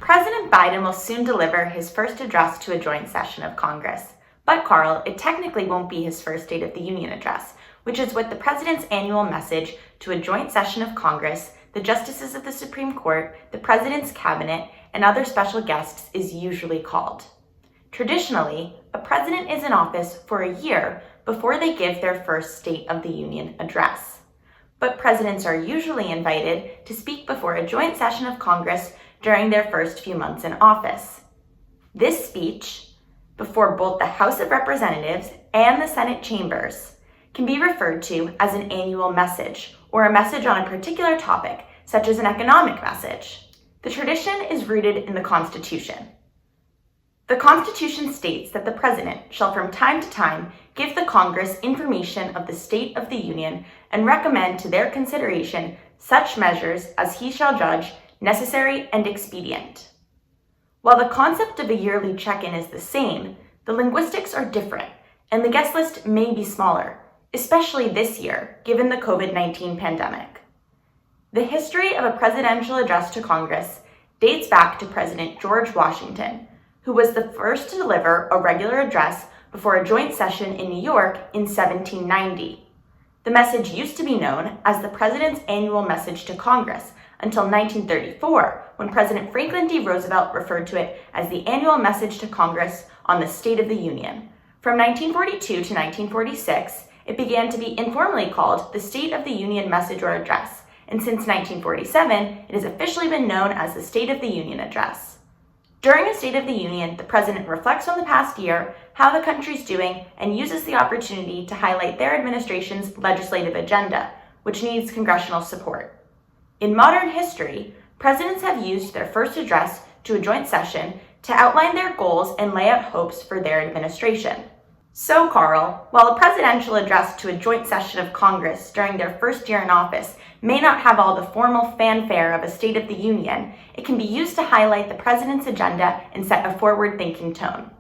President Biden will soon deliver his first address to a joint session of Congress. But Carl, it technically won't be his first State of the Union address, which is what the president's annual message to a joint session of Congress, the justices of the Supreme Court, the president's cabinet, and other special guests is usually called. Traditionally, a president is in office for a year before they give their first State of the Union address. But presidents are usually invited to speak before a joint session of Congress during their first few months in office. This speech, before both the House of Representatives and the Senate chambers, can be referred to as an annual message or a message on a particular topic, such as an economic message. The tradition is rooted in the Constitution. The Constitution states that the President shall from time to time give the Congress information of the State of the Union and recommend to their consideration such measures as he shall judge necessary and expedient. While the concept of a yearly check-in is the same, the linguistics are different, and the guest list may be smaller, especially this year, given the COVID-19 pandemic. The history of a presidential address to Congress dates back to President George Washington, who was the first to deliver a regular address before a joint session in New York in 1790. The message used to be known as the President's Annual Message to Congress until 1934, when President Franklin D. Roosevelt referred to it as the Annual Message to Congress on the State of the Union. From 1942 to 1946, it began to be informally called the State of the Union Message or Address, and since 1947, it has officially been known as the State of the Union Address. During a State of the Union, the President reflects on the past year, how the country's doing, and uses the opportunity to highlight their administration's legislative agenda, which needs congressional support. In modern history, presidents have used their first address to a joint session to outline their goals and lay out hopes for their administration. So, Carl, while a presidential address to a joint session of Congress during their first year in office may not have all the formal fanfare of a State of the Union, it can be used to highlight the president's agenda and set a forward-thinking tone.